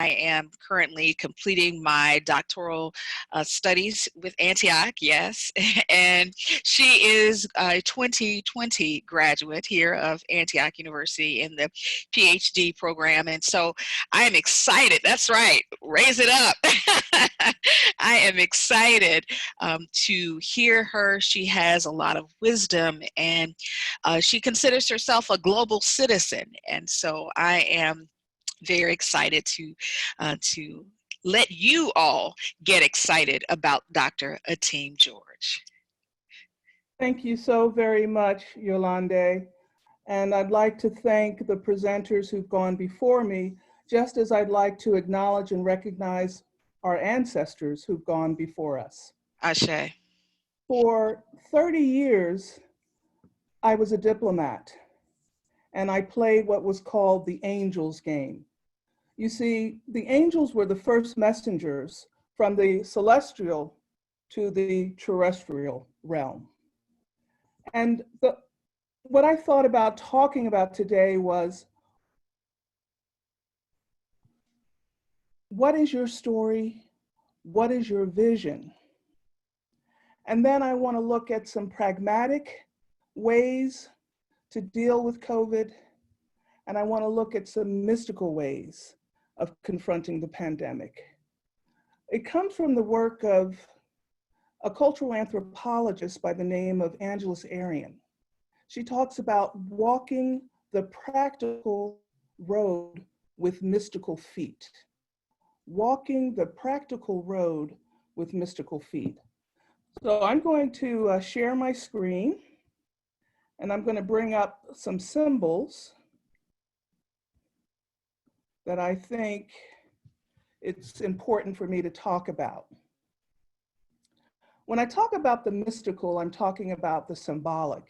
I am currently completing my doctoral studies with Antioch, yes, and she is a 2020 graduate here of Antioch University in the PhD program, and so I am excited. That's right, raise it up. I am excited to hear her. She has a lot of wisdom, and she considers herself a global citizen, and so I am very excited to let you all get excited about Dr. Ateem George. Thank you so very much, Yolande. And I'd like to thank the presenters who've gone before me, just as I'd like to acknowledge and recognize our ancestors who've gone before us. Ashe. For 30 years, I was a diplomat, and I played what was called the angels game. You see, the angels were the first messengers from the celestial to the terrestrial realm. And what I thought about talking about today was, what is your story? What is your vision? And then I want to look at some pragmatic ways to deal with COVID. And I want to look at some mystical ways of confronting the pandemic. It comes from the work of a cultural anthropologist by the name of Angeles Arian. She talks about walking the practical road with mystical feet. Walking the practical road with mystical feet. So I'm going to share my screen, and I'm going to bring up some symbols that I think it's important for me to talk about. When I talk about the mystical, I'm talking about the symbolic.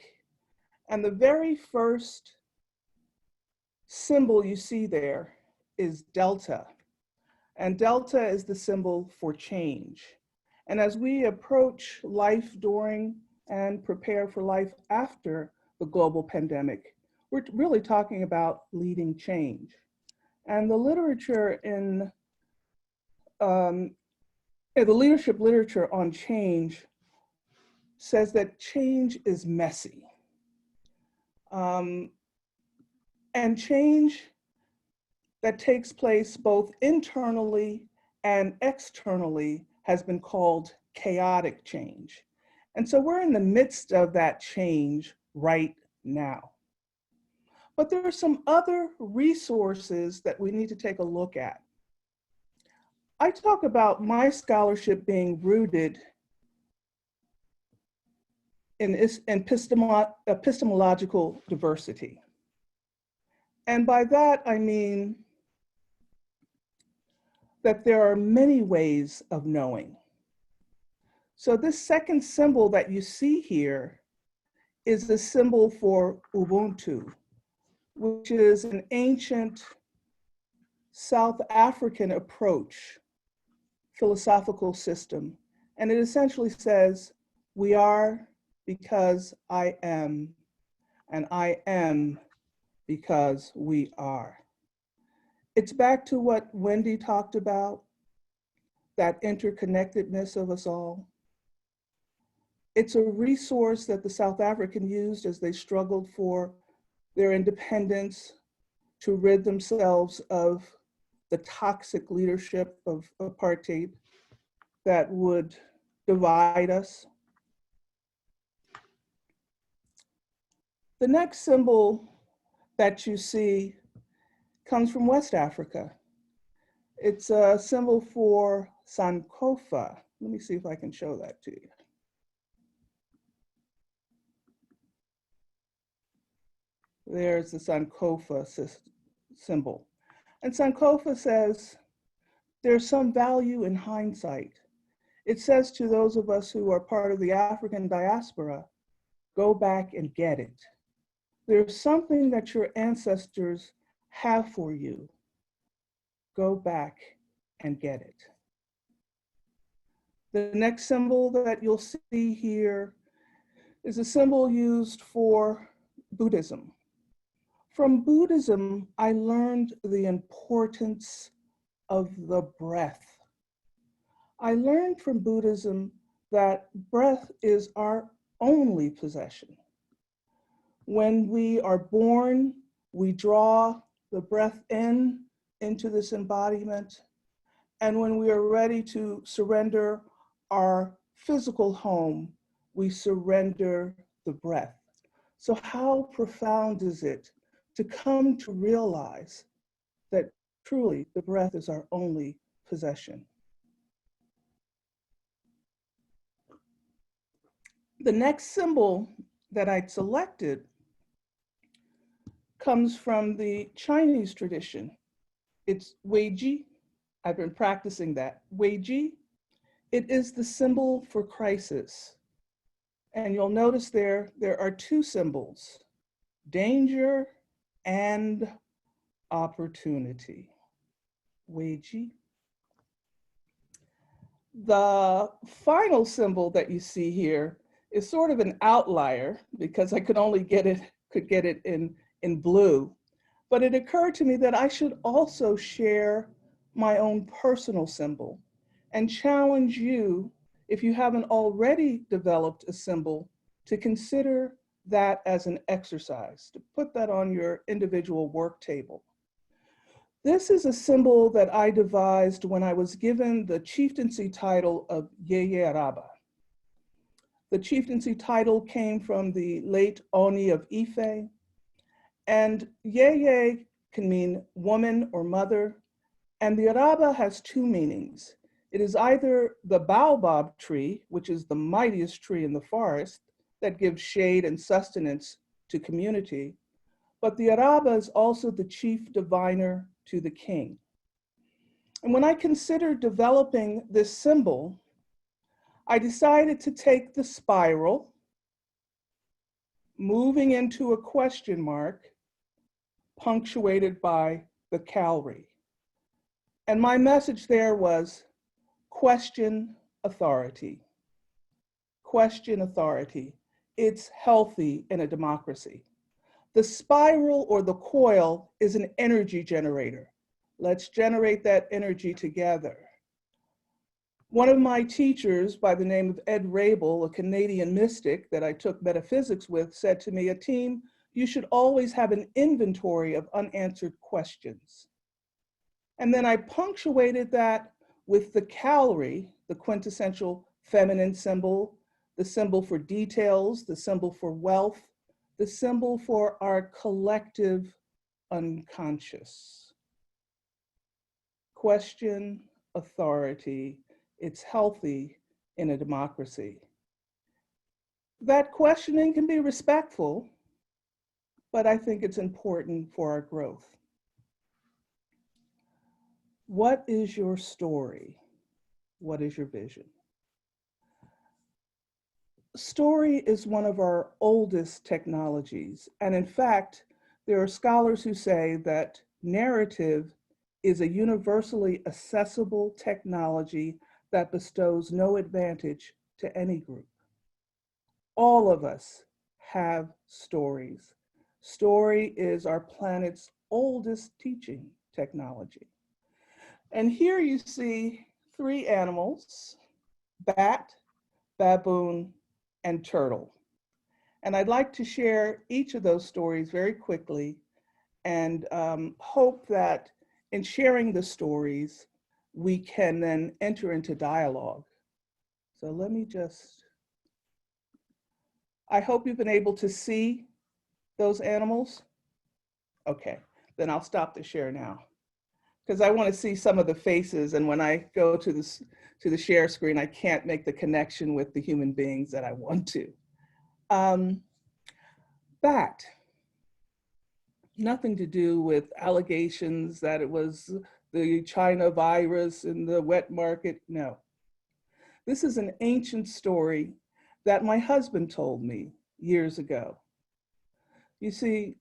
And the very first symbol you see there is delta. And delta is the symbol for change. And as we approach life during and prepare for life after the global pandemic, we're really talking about leading change. And the literature in the leadership literature on change says that change is messy. And change that takes place both internally and externally has been called chaotic change. And so we're in the midst of that change right now. But there are some other resources that we need to take a look at. I talk about my scholarship being rooted in epistemological diversity. And by that, I mean that there are many ways of knowing. So this second symbol that you see here is the symbol for Ubuntu, which is an ancient South African approach, philosophical system. And it essentially says, we are because I am, and I am because we are. It's back to what Wendy talked about, that interconnectedness of us all. It's a resource that the South Africans used as they struggled for their independence, to rid themselves of the toxic leadership of apartheid that would divide us. The next symbol that you see comes from West Africa. It's a symbol for Sankofa. Let me see if I can show that to you. There's the Sankofa symbol. And Sankofa says, there's some value in hindsight. It says to those of us who are part of the African diaspora, go back and get it. There's something that your ancestors have for you. Go back and get it. The next symbol that you'll see here is a symbol used for Buddhism. From Buddhism, I learned the importance of the breath. I learned from Buddhism that breath is our only possession. When we are born, we draw the breath in into this embodiment. And when we are ready to surrender our physical home, we surrender the breath. So how profound is it to come to realize that truly the breath is our only possession? The next symbol that I'd selected comes from the Chinese tradition. It's Weiji. I've been practicing that. Weiji, it is the symbol for crisis. And you'll notice there are two symbols, danger and opportunity. Weiji. The final symbol that you see here is sort of an outlier because I could get it in blue. But it occurred to me that I should also share my own personal symbol and challenge you, if you haven't already developed a symbol, to consider that as an exercise, to put that on your individual work table. This is a symbol that I devised when I was given the chieftaincy title of Yeye Araba. The chieftaincy title came from the late Oni of Ife, and Yeye can mean woman or mother, and the Araba has two meanings. It is either the baobab tree, which is the mightiest tree in the forest that gives shade and sustenance to community, but the Araba is also the chief diviner to the king. And when I considered developing this symbol, I decided to take the spiral, moving into a question mark, punctuated by the calorie. And my message there was question authority. Question authority. It's healthy in a democracy. The spiral or the coil is an energy generator. Let's generate that energy together. One of my teachers by the name of Ed Rabel, a Canadian mystic that I took metaphysics with, said to me, Ateem, you should always have an inventory of unanswered questions. And then I punctuated that with the calorie, the quintessential feminine symbol, the symbol for details, the symbol for wealth, the symbol for our collective unconscious. Question authority. It's healthy in a democracy. That questioning can be respectful, but I think it's important for our growth. What is your story? What is your vision? Story is one of our oldest technologies. And in fact, there are scholars who say that narrative is a universally accessible technology that bestows no advantage to any group. All of us have stories. Story is our planet's oldest teaching technology. And here you see three animals, bat, baboon, and turtle. And I'd like to share each of those stories very quickly and hope that in sharing the stories, we can then enter into dialogue. So let me just, I hope you've been able to see those animals. Okay, then I'll stop the share now because I want to see some of the faces, and when I go to the share screen, I can't make the connection with the human beings that I want to. Bat, nothing to do with allegations that it was the China virus in the wet market, no. This is an ancient story that my husband told me years ago. You see,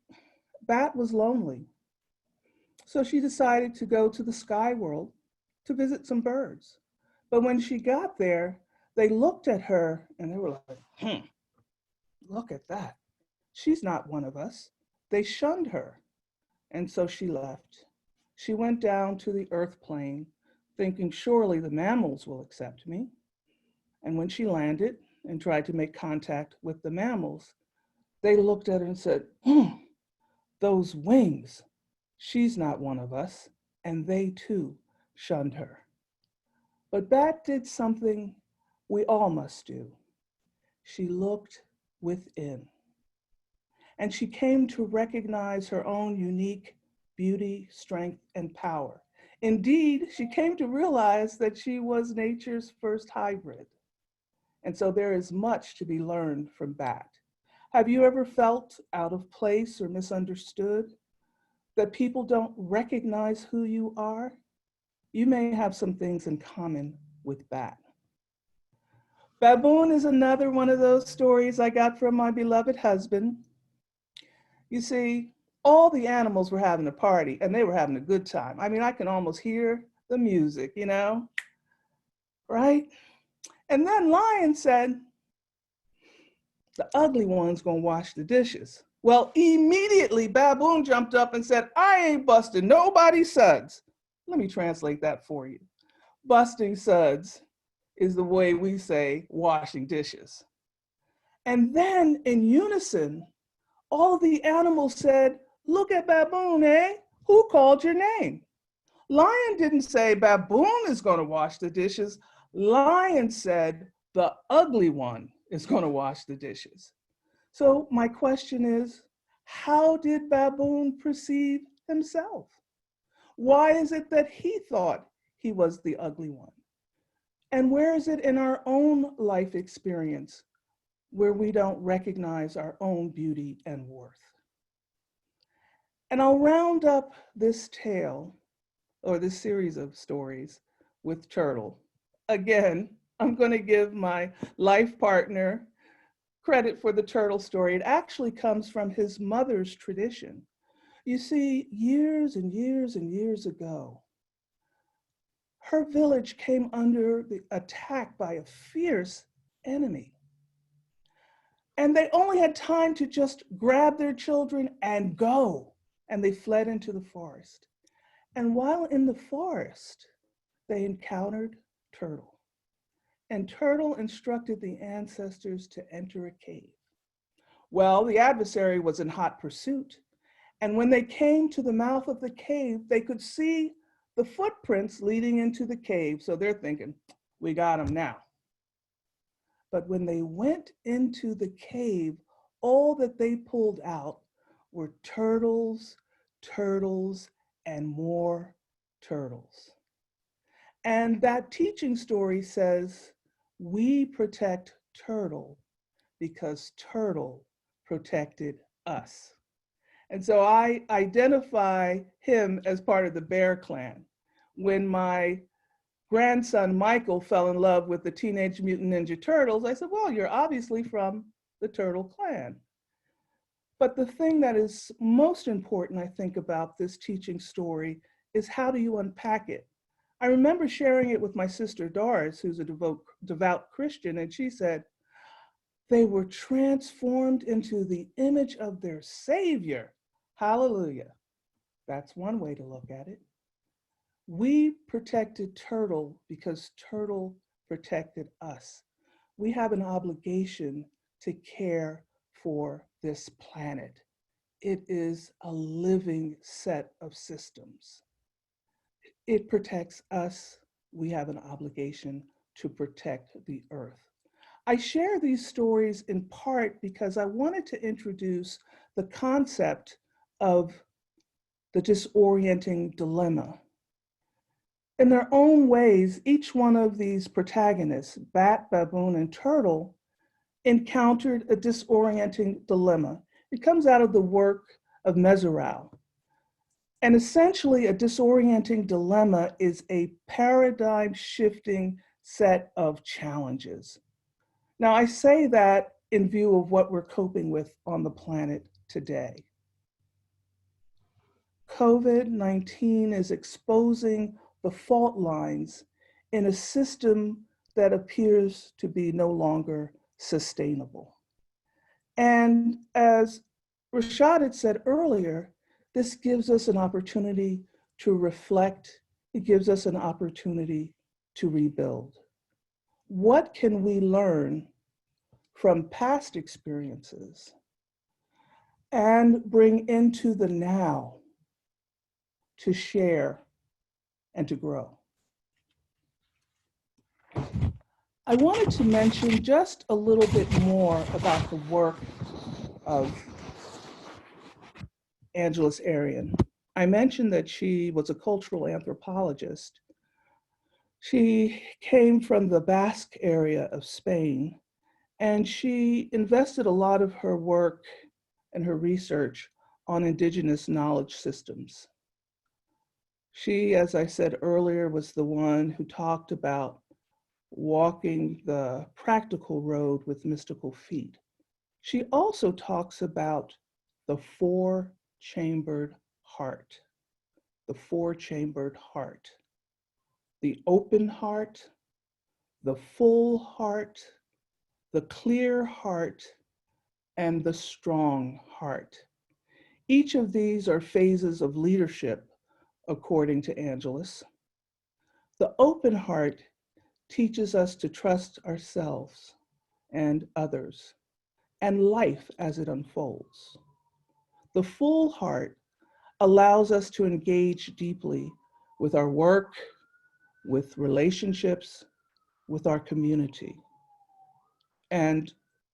Bat was lonely. So she decided to go to the sky world to visit some birds. But when she got there, they looked at her and they were like, look at that. She's not one of us. They shunned her. And so she left. She went down to the earth plane, thinking surely the mammals will accept me. And when she landed and tried to make contact with the mammals, they looked at her and said, those wings, she's not one of us. And they too shunned her. But Bat did something we all must do. She looked within. And she came to recognize her own unique beauty, strength, and power. Indeed, she came to realize that she was nature's first hybrid. And so there is much to be learned from Bat. Have you ever felt out of place or misunderstood? That people don't recognize who you are? You may have some things in common with Bat. Baboon is another one of those stories I got from my beloved husband. You see, all the animals were having a party and they were having a good time. I mean, I can almost hear the music, right? And then Lion said, the ugly one's gonna wash the dishes. Well, immediately Baboon jumped up and said, I ain't busting nobody's suds. Let me translate that for you. Busting suds is the way we say washing dishes. And then in unison, all of the animals said, look at Baboon, eh? Who called your name? Lion didn't say Baboon is gonna wash the dishes. Lion said, the ugly one is gonna wash the dishes. So my question is, how did Baboon perceive himself? Why is it that he thought he was the ugly one? And where is it in our own life experience where we don't recognize our own beauty and worth? And I'll round up this tale, or this series of stories, with Turtle. Again, I'm going to give my life partner credit for the turtle story. It actually comes from his mother's tradition. You see, years and years and years ago, her village came under the attack by a fierce enemy. And they only had time to just grab their children and go. And they fled into the forest. And while in the forest, they encountered Turtle. And Turtle instructed the ancestors to enter a cave. Well, the adversary was in hot pursuit. And when they came to the mouth of the cave, they could see the footprints leading into the cave. So they're thinking, we got them now. But when they went into the cave, all that they pulled out were turtles, turtles, and more turtles. And that teaching story says, we protect Turtle because Turtle protected us. And so I identify him as part of the Bear Clan. When my grandson Michael fell in love with the Teenage Mutant Ninja Turtles, I said, well, you're obviously from the Turtle Clan. But the thing that is most important, I think, about this teaching story is how do you unpack it? I remember sharing it with my sister Doris, who's a devout Christian, and she said, they were transformed into the image of their Savior. Hallelujah. That's one way to look at it. We protected Turtle because Turtle protected us. We have an obligation to care for this planet. It is a living set of systems. It protects us. We have an obligation to protect the earth. I share these stories in part because I wanted to introduce the concept of the disorienting dilemma. In their own ways, each one of these protagonists, Bat, Baboon, and Turtle, encountered a disorienting dilemma. It comes out of the work of Meserow. And essentially, a disorienting dilemma is a paradigm shifting set of challenges. Now, I say that in view of what we're coping with on the planet today. COVID-19 is exposing the fault lines in a system that appears to be no longer sustainable. And as Rashad had said earlier, this gives us an opportunity to reflect. It gives us an opportunity to rebuild. What can we learn from past experiences and bring into the now to share and to grow? I wanted to mention just a little bit more about the work of Angeles Arrien. I mentioned that she was a cultural anthropologist. She came from the Basque area of Spain, and she invested a lot of her work and her research on indigenous knowledge systems. She, as I said earlier, was the one who talked about walking the practical road with mystical feet. She also talks about the four-chambered heart, the four-chambered heart, the open heart, the full heart, the clear heart, and the strong heart. Each of these are phases of leadership, according to Angeles. The open heart teaches us to trust ourselves and others and life as it unfolds. The full heart allows us to engage deeply with our work, with relationships, with our community. And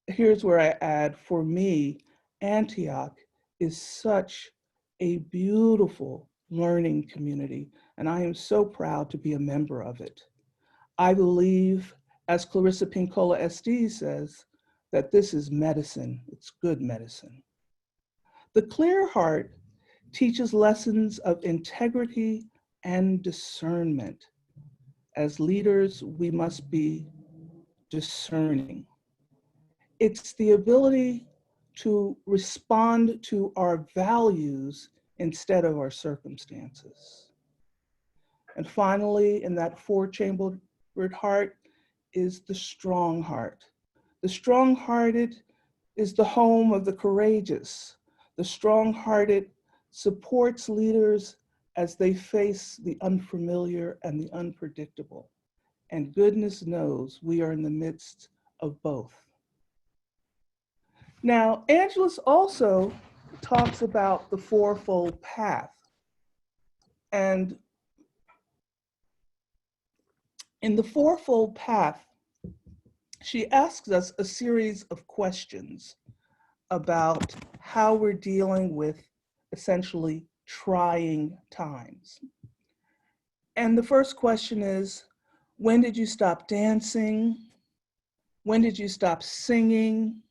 here's where I add, for me, Antioch is such a beautiful learning community, and I am so proud to be a member of it. I believe, as Clarissa Pinkola Estes says, that this is medicine. It's good medicine. The clear heart teaches lessons of integrity and discernment. As leaders, we must be discerning. It's the ability to respond to our values instead of our circumstances. And finally, in that four-chambered heart is the strong heart. The strong-hearted is the home of the courageous. The strong-hearted supports leaders as they face the unfamiliar and the unpredictable. And goodness knows we are in the midst of both. Now, Angeles also talks about the Fourfold Path. And in the Fourfold Path, she asks us a series of questions about how we're dealing with essentially trying times. And the first question is, when did you stop dancing? When did you stop singing?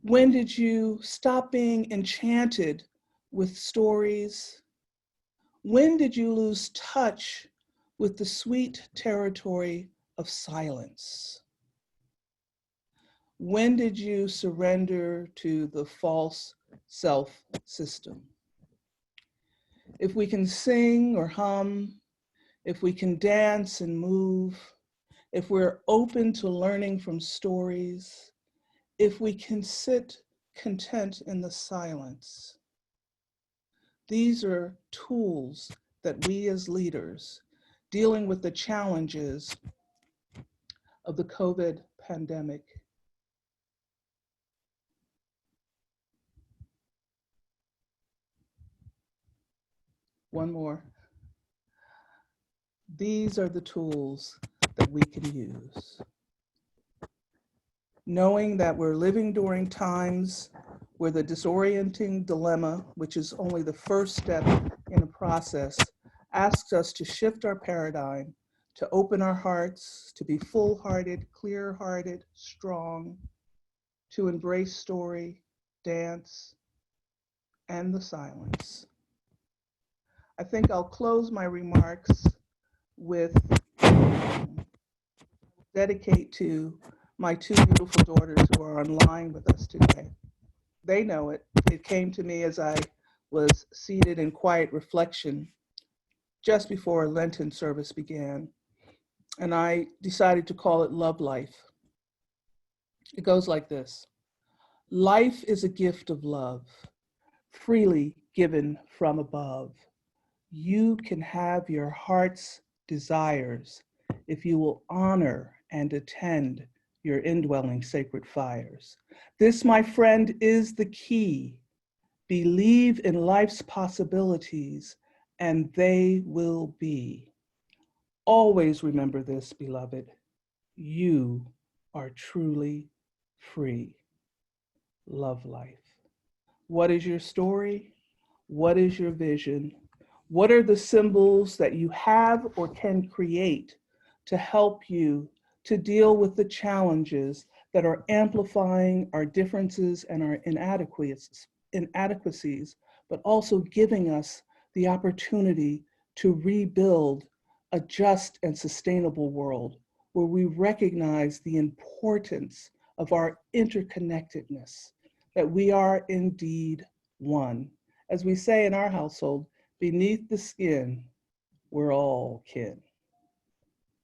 When did you stop being enchanted with stories? When did you lose touch with the sweet territory of silence? When did you surrender to the false self system? If we can sing or hum, if we can dance and move, if we're open to learning from stories, if we can sit content in the silence, these are tools that we as leaders dealing with the challenges of the COVID pandemic. One more. These are the tools that we can use. Knowing that we're living during times where the disorienting dilemma, which is only the first step in a process, asks us to shift our paradigm, to open our hearts, to be full-hearted, clear-hearted, strong, to embrace story, dance, and the silence. I think I'll close my remarks with dedicate to my two beautiful daughters who are online with us today. They know it. It came to me as I was seated in quiet reflection just before a Lenten service began, and I decided to call it Love Life. It goes like this. Life is a gift of love, freely given from above. You can have your heart's desires if you will honor and attend your indwelling sacred fires. This, my friend, is the key. Believe in life's possibilities, and they will be. Always remember this, beloved. You are truly free. Love life. What is your story? What is your vision? What are the symbols that you have or can create to help you to deal with the challenges that are amplifying our differences and our inadequacies, but also giving us the opportunity to rebuild a just and sustainable world where we recognize the importance of our interconnectedness, that we are indeed one. As we say in our household, beneath the skin, we're all kin.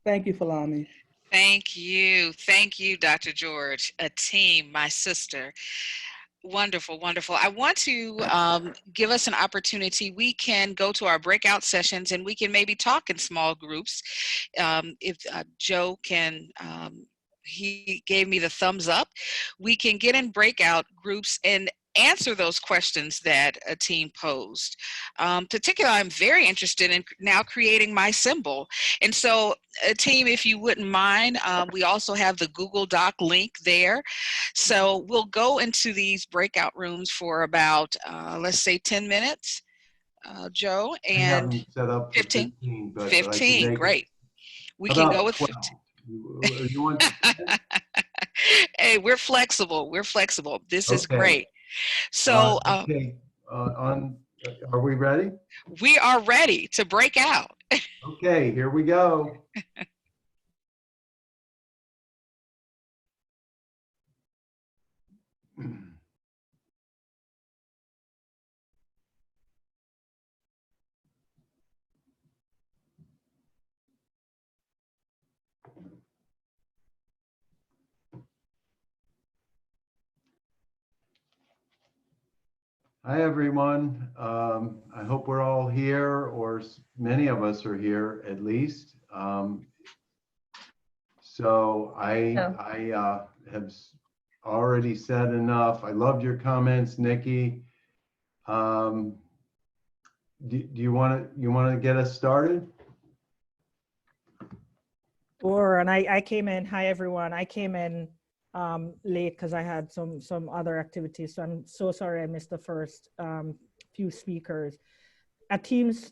Thank you, Falami. Thank you. Thank you, Dr. George. A team, my sister. Wonderful, wonderful. I want to give us an opportunity. We can go to our breakout sessions and we can maybe talk in small groups. If Joe can, he gave me the thumbs up. We can get in breakout groups and answer those questions that a team posed. Particularly, I'm very interested in now creating my symbol. And so, a team, if you wouldn't mind, we also have the Google Doc link there. So we'll go into these breakout rooms for about, let's say 10 minutes, Joe, I have and them set up for 15. 15, but I can 15, make it. great. We How can go about with 12? 15. You want 10? Hey, we're flexible. We're flexible. This is Okay. great. So Okay. Are we ready? we are ready to break out. Okay, here we go. Hi, everyone. I hope we're all here, or many of us are here at least. So I have already said enough. I loved your comments, Nikki. Do you want to get us started? Sure, and I came in. Hi everyone. I came in late because I had some other activities. So I'm so sorry I missed the first few speakers. A team's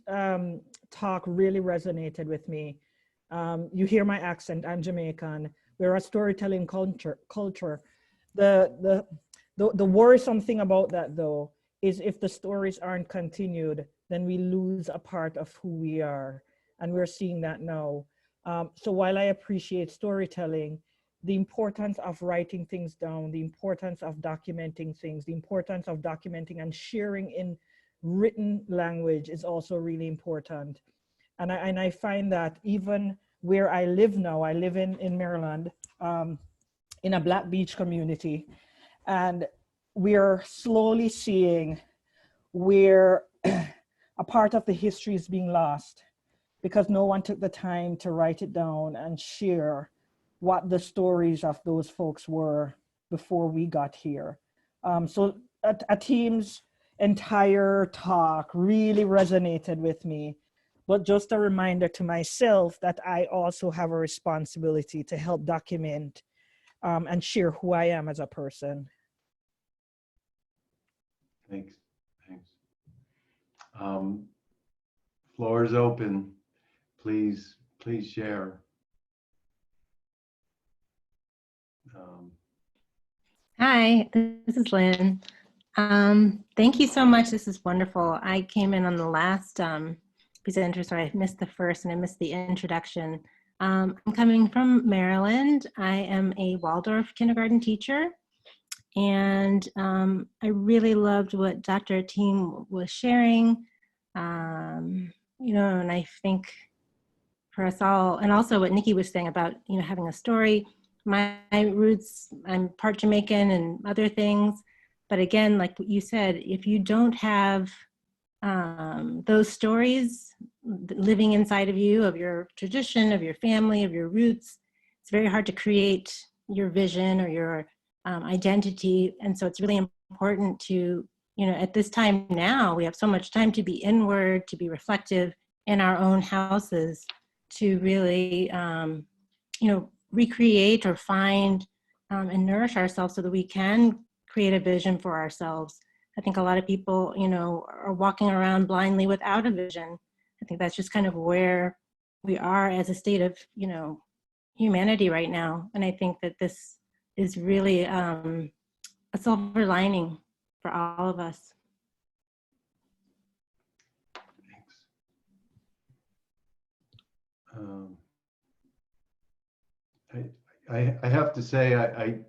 talk really resonated with me. You hear my accent. I'm Jamaican. We're a storytelling culture. The worrisome thing about that though is if the stories aren't continued, then we lose a part of who we are, and we're seeing that now. So while I appreciate storytelling, the importance of writing things down, the importance of documenting things, the importance of documenting and sharing in written language is also really important. And I find that even where I live now, I live in Maryland, in a Black Beach community, and we're slowly seeing where a part of the history is being lost, because no one took the time to write it down and share what the stories of those folks were before we got here. So a team's entire talk really resonated with me, but just a reminder to myself that I also have a responsibility to help document and share who I am as a person. Thanks. Floor is open. Please share. Hi, this is Lynn. Thank you so much. This is wonderful. I came in on the last presenter, so I missed the first and I missed the introduction. I'm coming from Maryland. I am a Waldorf kindergarten teacher, and I really loved what Dr. Ateem was sharing. And I think for us all, and also what Nikki was saying about having a story. My roots, I'm part Jamaican and other things, but again, like what you said, if you don't have those stories living inside of you, of your tradition, of your family, of your roots. It's very hard to create your vision or your identity. And so it's really important to, you know, at this time now, we have so much time to be inward, to be reflective in our own houses, to really, you know, recreate or find and nourish ourselves so that we can create a vision for ourselves. I think a lot of people, you know, are walking around blindly without a vision. I think that's just kind of where we are as a state of, you know, humanity right now. And I think that this is really a silver lining for all of us. Thanks. I have to say, I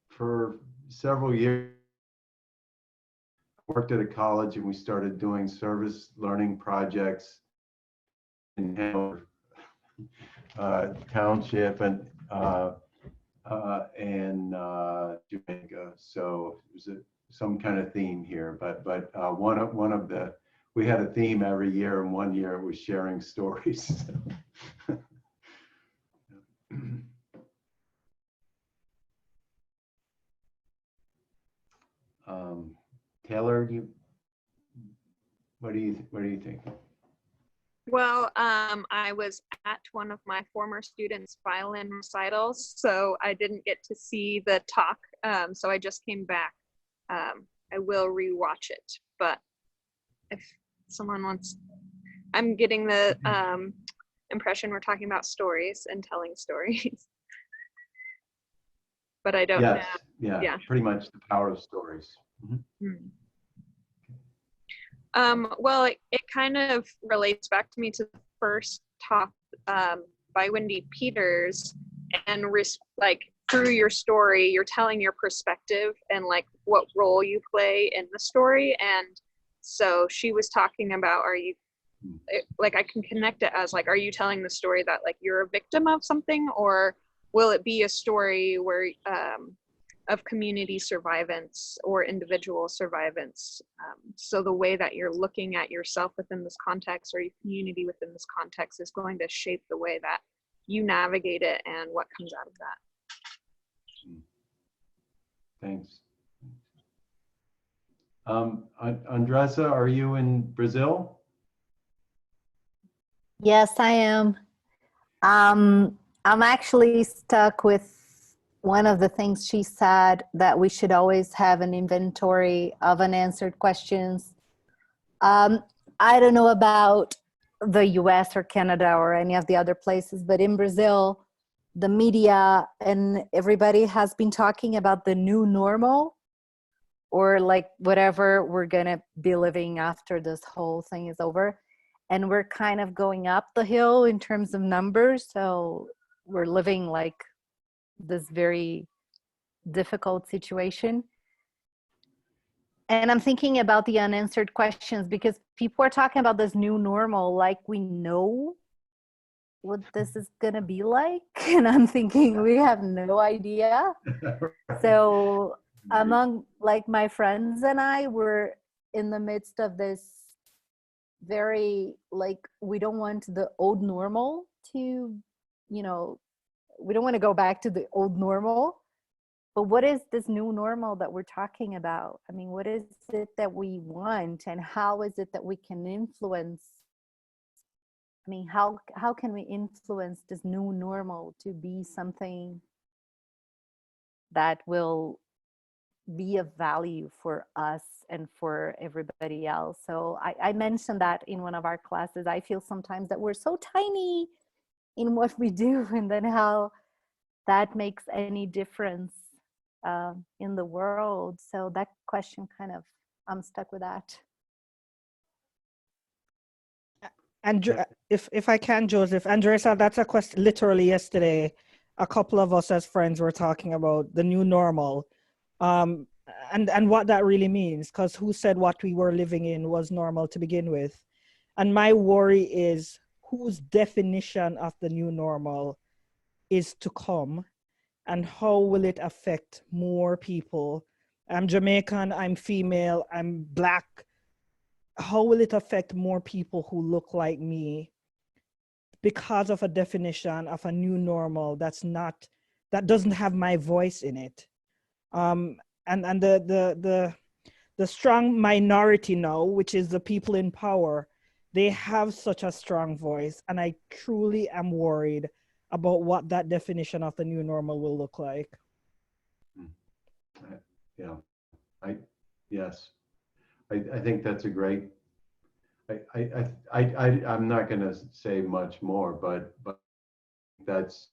for several years worked at a college and we started doing service learning projects in Hanover Township and Jamaica. So it was some kind of theme here, but one of the, we had a theme every year, and one year it was sharing stories. Taylor, what do you think? Well, I was at one of my former students' violin recitals, so I didn't get to see the talk. So I just came back. I will rewatch it, but if someone wants, I'm getting the impression we're talking about stories and telling stories, but I don't know. Yeah, pretty much the power of stories. Mm-hmm. Well, it kind of relates back to me to the first talk by Wendy Peters, and like through your story, you're telling your perspective and like what role you play in the story. And so she was talking about, like I can connect it as like, are you telling the story that like you're a victim of something, or will it be a story where of community survivance or individual survivance? So the way that you're looking at yourself within this context, or your community within this context, is going to shape the way that you navigate it and what comes out of that. Thanks. Andressa, are you in Brazil? Yes, I am. I'm actually stuck with one of the things she said, that we should always have an inventory of unanswered questions. I don't know about the US or Canada or any of the other places, but in Brazil, the media and everybody has been talking about the new normal, or like whatever we're gonna be living after this whole thing is over. And we're kind of going up the hill in terms of numbers. So we're living like this very difficult situation. And I'm thinking about the unanswered questions, because people are talking about this new normal like we know what this is gonna be like. And I'm thinking we have no idea. So among like my friends and I, we're in the midst of this very like, we don't want the old normal to, you know, we don't want to go back to the old normal. But what is this new normal that we're talking about? I mean, what is it that we want, and how is it that we can influence? I mean, how can we influence this new normal to be something that will be of value for us and for everybody else? So I mentioned that in one of our classes. I feel sometimes that we're so tiny in what we do, and then how that makes any difference in the world. So that question kind of, I'm stuck with that. And if I can, Joseph, Andressa, that's a question. Literally yesterday, a couple of us as friends were talking about the new normal, and what that really means. Because who said what we were living in was normal to begin with? And my worry is whose definition of the new normal is to come, and how will it affect more people? I'm Jamaican, I'm female, I'm Black. how will it affect more people who look like me because of a definition of a new normal that doesn't have my voice in it? And the strong minority now, which is the people in power, they have such a strong voice, and I truly am worried about what that definition of the new normal will look like. Yeah, yes, I think that's a great. I'm not going to say much more, but that's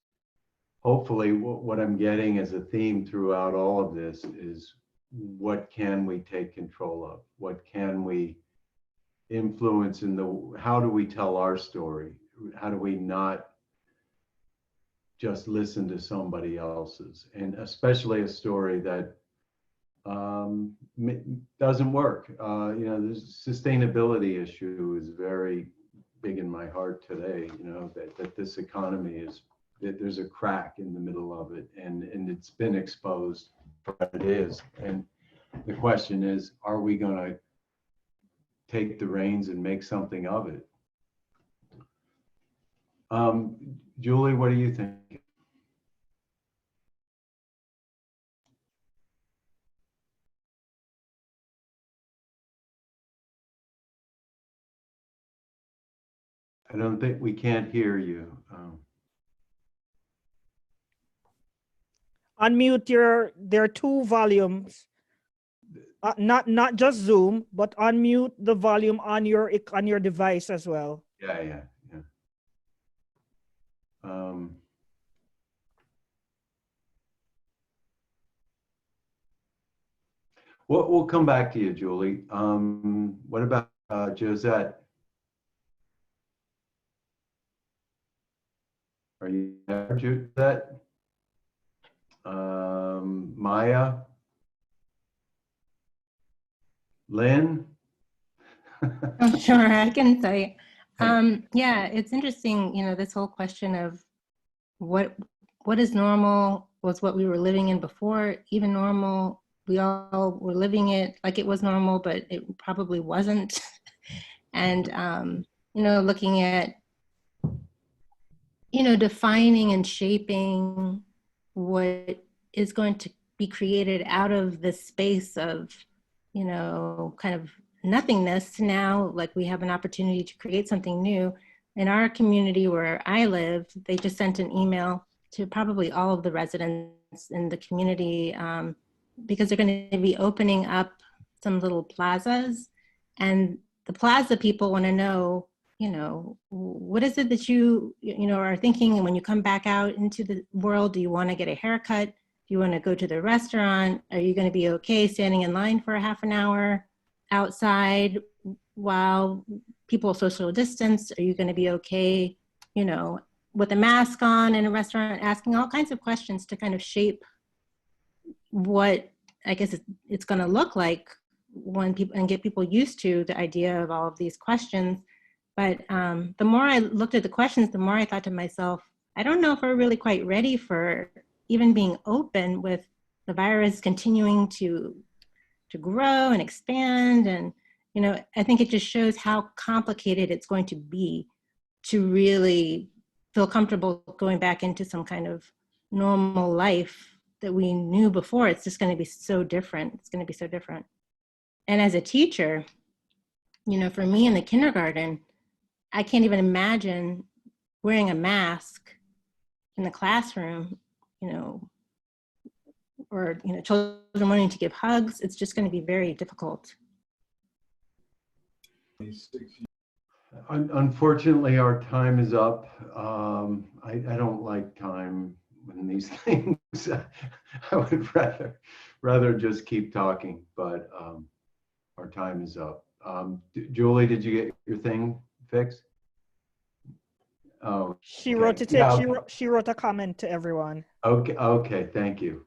hopefully what I'm getting as a theme throughout all of this is, what can we take control of? What can we influence how do we tell our story? How do we not just listen to somebody else's, and especially a story that doesn't work. The sustainability issue is very big in my heart today. That this economy that there's a crack in the middle of it, and it's been exposed for what it is. And the question is, are we going to take the reins and make something of it? Julie, what do you think? I don't think we can't hear you. Unmute there are two volumes, not just Zoom, but unmute the volume on your device as well. Yeah. We'll come back to you, Julie. What about Josette? Are you there, Josette? Maya? Lynn? Oh, sure, I can say. Yeah, it's interesting, this whole question of what is normal was what we were living in before even normal. We all were living it like it was normal, but it probably wasn't. And, looking at, defining and shaping what is going to be created out of the space of, kind of nothingness to now, like we have an opportunity to create something new. In our community where I live, they just sent an email to probably all of the residents in the community because they're going to be opening up some little plazas. And the plaza people want to know, what is it that you are thinking? And when you come back out into the world, do you want to get a haircut? Do you want to go to the restaurant? Are you going to be okay standing in line for a half an hour outside while people social distance? Are you going to be okay, with a mask on in a restaurant? Asking all kinds of questions to kind of shape what I guess it's going to look like when people, and get people used to the idea of all of these questions. But the more I looked at the questions, the more I thought to myself, I don't know if we're really quite ready for even being open with the virus continuing to grow and expand. And, I think it just shows how complicated it's going to be to really feel comfortable going back into some kind of normal life that we knew before. It's just going to be so different. It's going to be so different. And as a teacher, for me in the kindergarten, I can't even imagine wearing a mask in the classroom, or, children wanting to give hugs. It's just going to be very difficult. Unfortunately, our time is up. I don't like time in these things. I would rather just keep talking, but our time is up. Julie, did you get your thing fixed? Oh, she wrote it. Yeah, she wrote a comment to everyone. Okay. Thank you.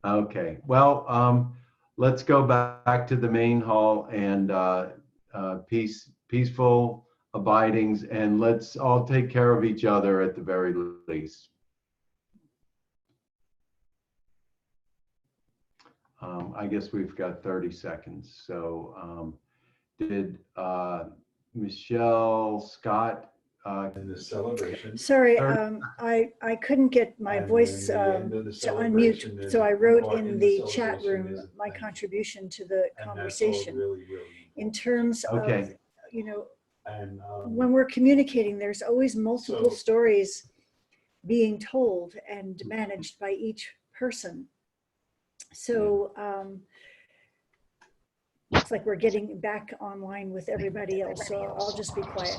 Okay. Well, let's go back to the main hall and peaceful abidings, and let's all take care of each other at the very least. I guess we've got 30 seconds. So Did Michelle, Scott, in the celebration. Sorry, Third- I couldn't get my And voice then the end of the to celebration unmute, is- so I wrote or in in the the chat celebration room is a my thank you. contribution to the And that's all conversation. really, really In important. terms of, Okay. you know, And when we're communicating, there's always multiple So- stories being told and managed by each person. So looks like we're getting back online with everybody else, so I'll just be quiet.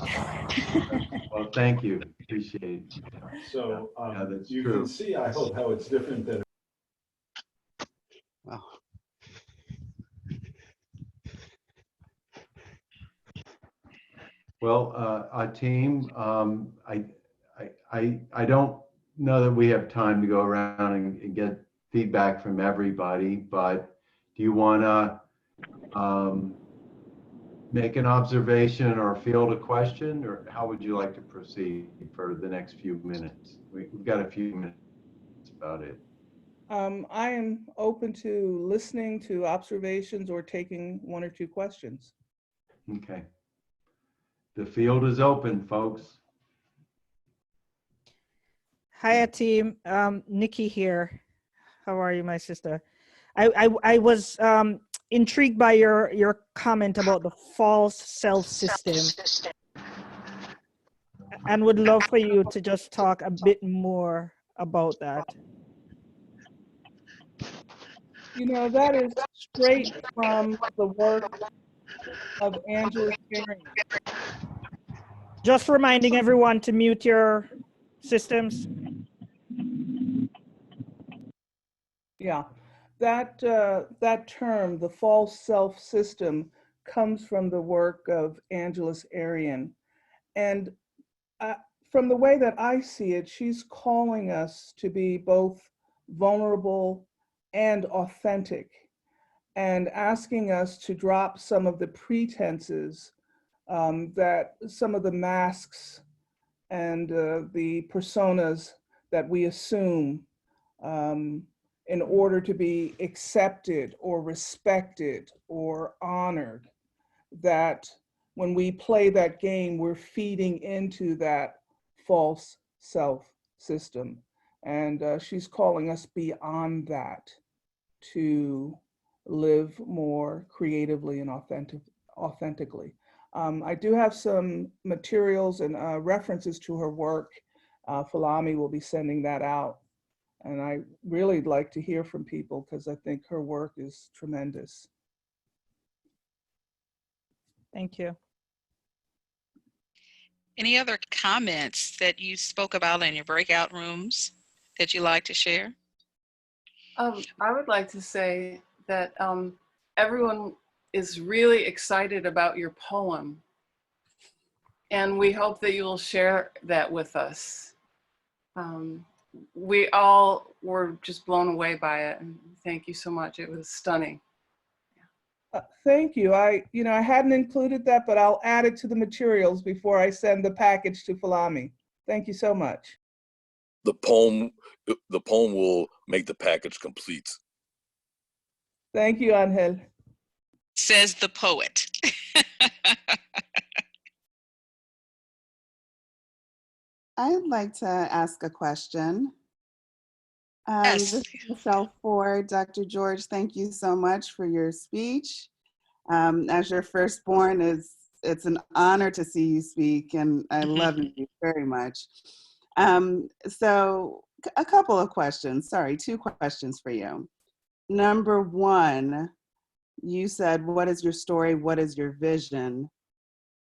Well, thank you. Appreciate it. so Yeah, that's you true. can see, I hope, how it's different than Wow. Well, team, I don't know that we have time to go around and get feedback from everybody, but do you want to make an observation or field a question, or how would you like to proceed for the next few minutes? We've got a few minutes about it. I am open to listening to observations or taking one or two questions. Okay. The field is open, folks. Hiya team, Nikki here. How are you, my sister? I was intrigued by your comment about the false self system, and would love for you to just talk a bit more about that. You know, that is straight from the work of Angela Daring. Just reminding everyone to mute your systems. Yeah, that term, the false self system, comes from the work of Angeles Arian. And from the way that I see it, she's calling us to be both vulnerable and authentic, and asking us to drop some of the pretenses, that some of the masks and the personas that we assume in order to be accepted or respected or honored, that when we play that game, we're feeding into that false self system. And she's calling us beyond that to live more creatively and authentically. I do have some materials and references to her work. Falami will be sending that out. And I really like to hear from people because I think her work is tremendous. Thank you. Any other comments that you spoke about in your breakout rooms that you like to share? I would like to say that everyone is really excited about your poem. And we hope that you'll share that with us. We all were just blown away by it. And thank you so much. It was stunning. Thank you. I hadn't included that, but I'll add it to the materials before I send the package to Falami. Thank you so much. The poem will make the package complete. Thank you, Angel. Says the poet. I'd like to ask a question. Yes. This is Michelle Ford. Dr. George, thank you so much for your speech. As your firstborn, it's an honor to see you speak, and I love you very much. So a couple of questions, two questions for you. Number one, you said, what is your story? What is your vision?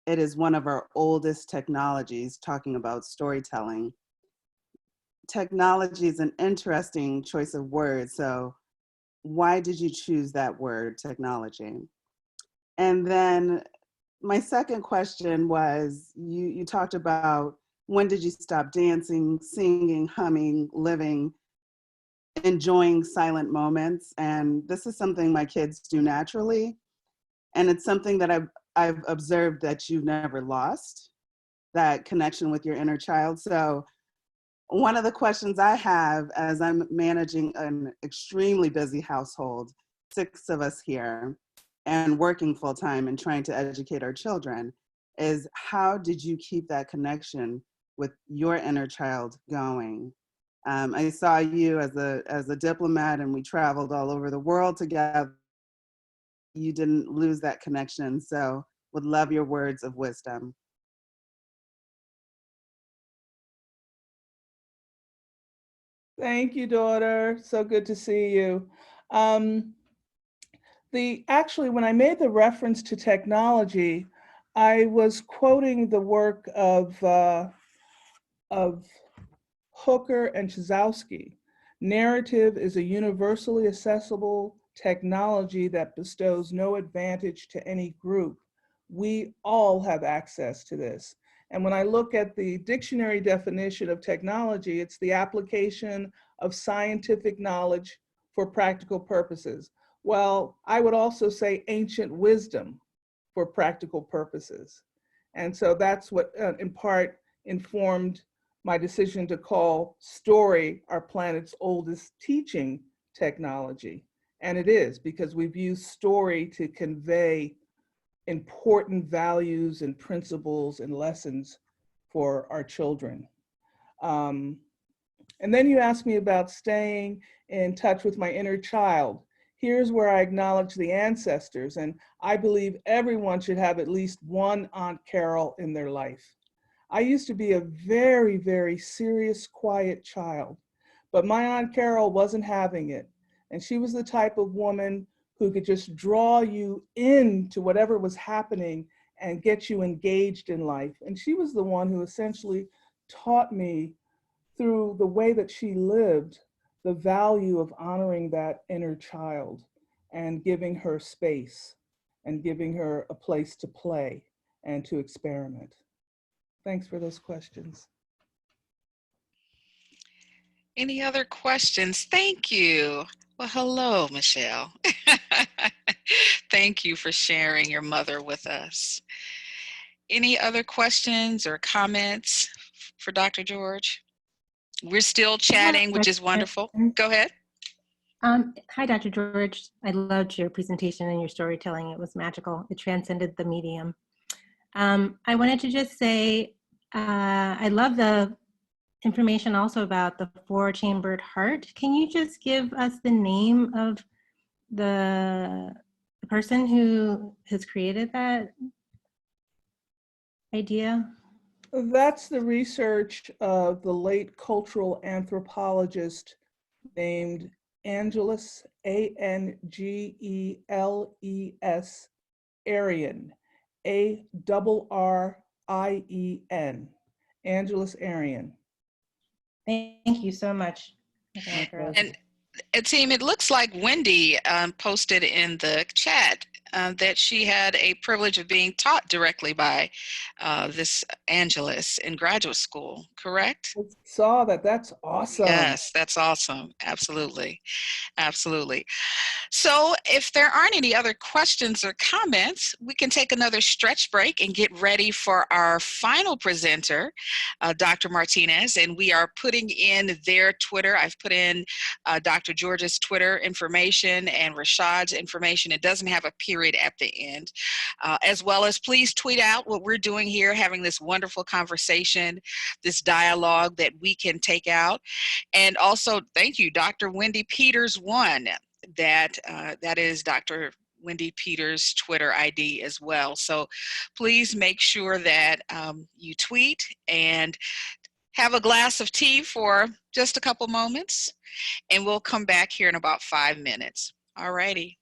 It is one of our oldest technologies, talking about storytelling. Technology is an interesting choice of words. So why did you choose that word, technology? And then my second question was, you talked about when did you stop dancing, singing, humming, living, enjoying silent moments? And this is something my kids do naturally. And it's something that I've observed that you've never lost, that connection with your inner child. So one of the questions I have as I'm managing an extremely busy household, 6 of us here, and working full time and trying to educate our children, is how did you keep that connection with your inner child going? I saw you as a diplomat, and we traveled all over the world together. You didn't lose that connection, so would love your words of wisdom. Thank you, daughter. So good to see you. Actually, when I made the reference to technology, I was quoting the work of Hooker and Chizowski. Narrative is a universally accessible technology that bestows no advantage to any group. We all have access to this. And when I look at the dictionary definition of technology, it's the application of scientific knowledge for practical purposes. Well, I would also say ancient wisdom for practical purposes. And so that's what in part informed my decision to call story our planet's oldest teaching technology. And it is, because we've used story to convey important values and principles and lessons for our children. And then you asked me about staying in touch with my inner child. Here's where I acknowledge the ancestors, and I believe everyone should have at least one Aunt Carol in their life. I used to be a very, very serious, quiet child, but my Aunt Carol wasn't having it. And she was the type of woman who could just draw you into whatever was happening and get you engaged in life. And she was the one who essentially taught me through the way that she lived, the value of honoring that inner child and giving her space and giving her a place to play and to experiment. Thanks for those questions. Any other questions? Thank you. Well, hello, Michelle. Thank you for sharing your mother with us. Any other questions or comments for Dr. George? We're still chatting, which is wonderful. Go ahead. Hi, Dr. George. I loved your presentation and your storytelling. It was magical. It transcended the medium. I wanted to just say, I love the information also about the four-chambered heart. Can you just give us the name of the person who has created that idea? That's the research of the late cultural anthropologist named Angeles, A-N-G-E-L-E-S, Arien, A-R-R-I-E-N, Angeles Arien. Thank you so much. And team, it looks like Wendy posted in the chat that she had a privilege of being taught directly by this Angeles in graduate school, correct? I saw that. That's awesome. Yes, that's awesome. Absolutely. Absolutely. So if there aren't any other questions or comments, we can take another stretch break and get ready for our final presenter, Dr. Martinez, and we are putting in their Twitter. I've put in Dr. George's Twitter information and Rashad's information. It doesn't have a period at the end. As well as please tweet out what we're doing here, having this wonderful conversation, this dialogue that we can take out. And also, thank you, Dr. Wendy Peters 1. That is Dr. Wendy Peters' Twitter ID as well. So please make sure that you tweet and have a glass of tea for just a couple moments, and we'll come back here in about 5 minutes. All righty.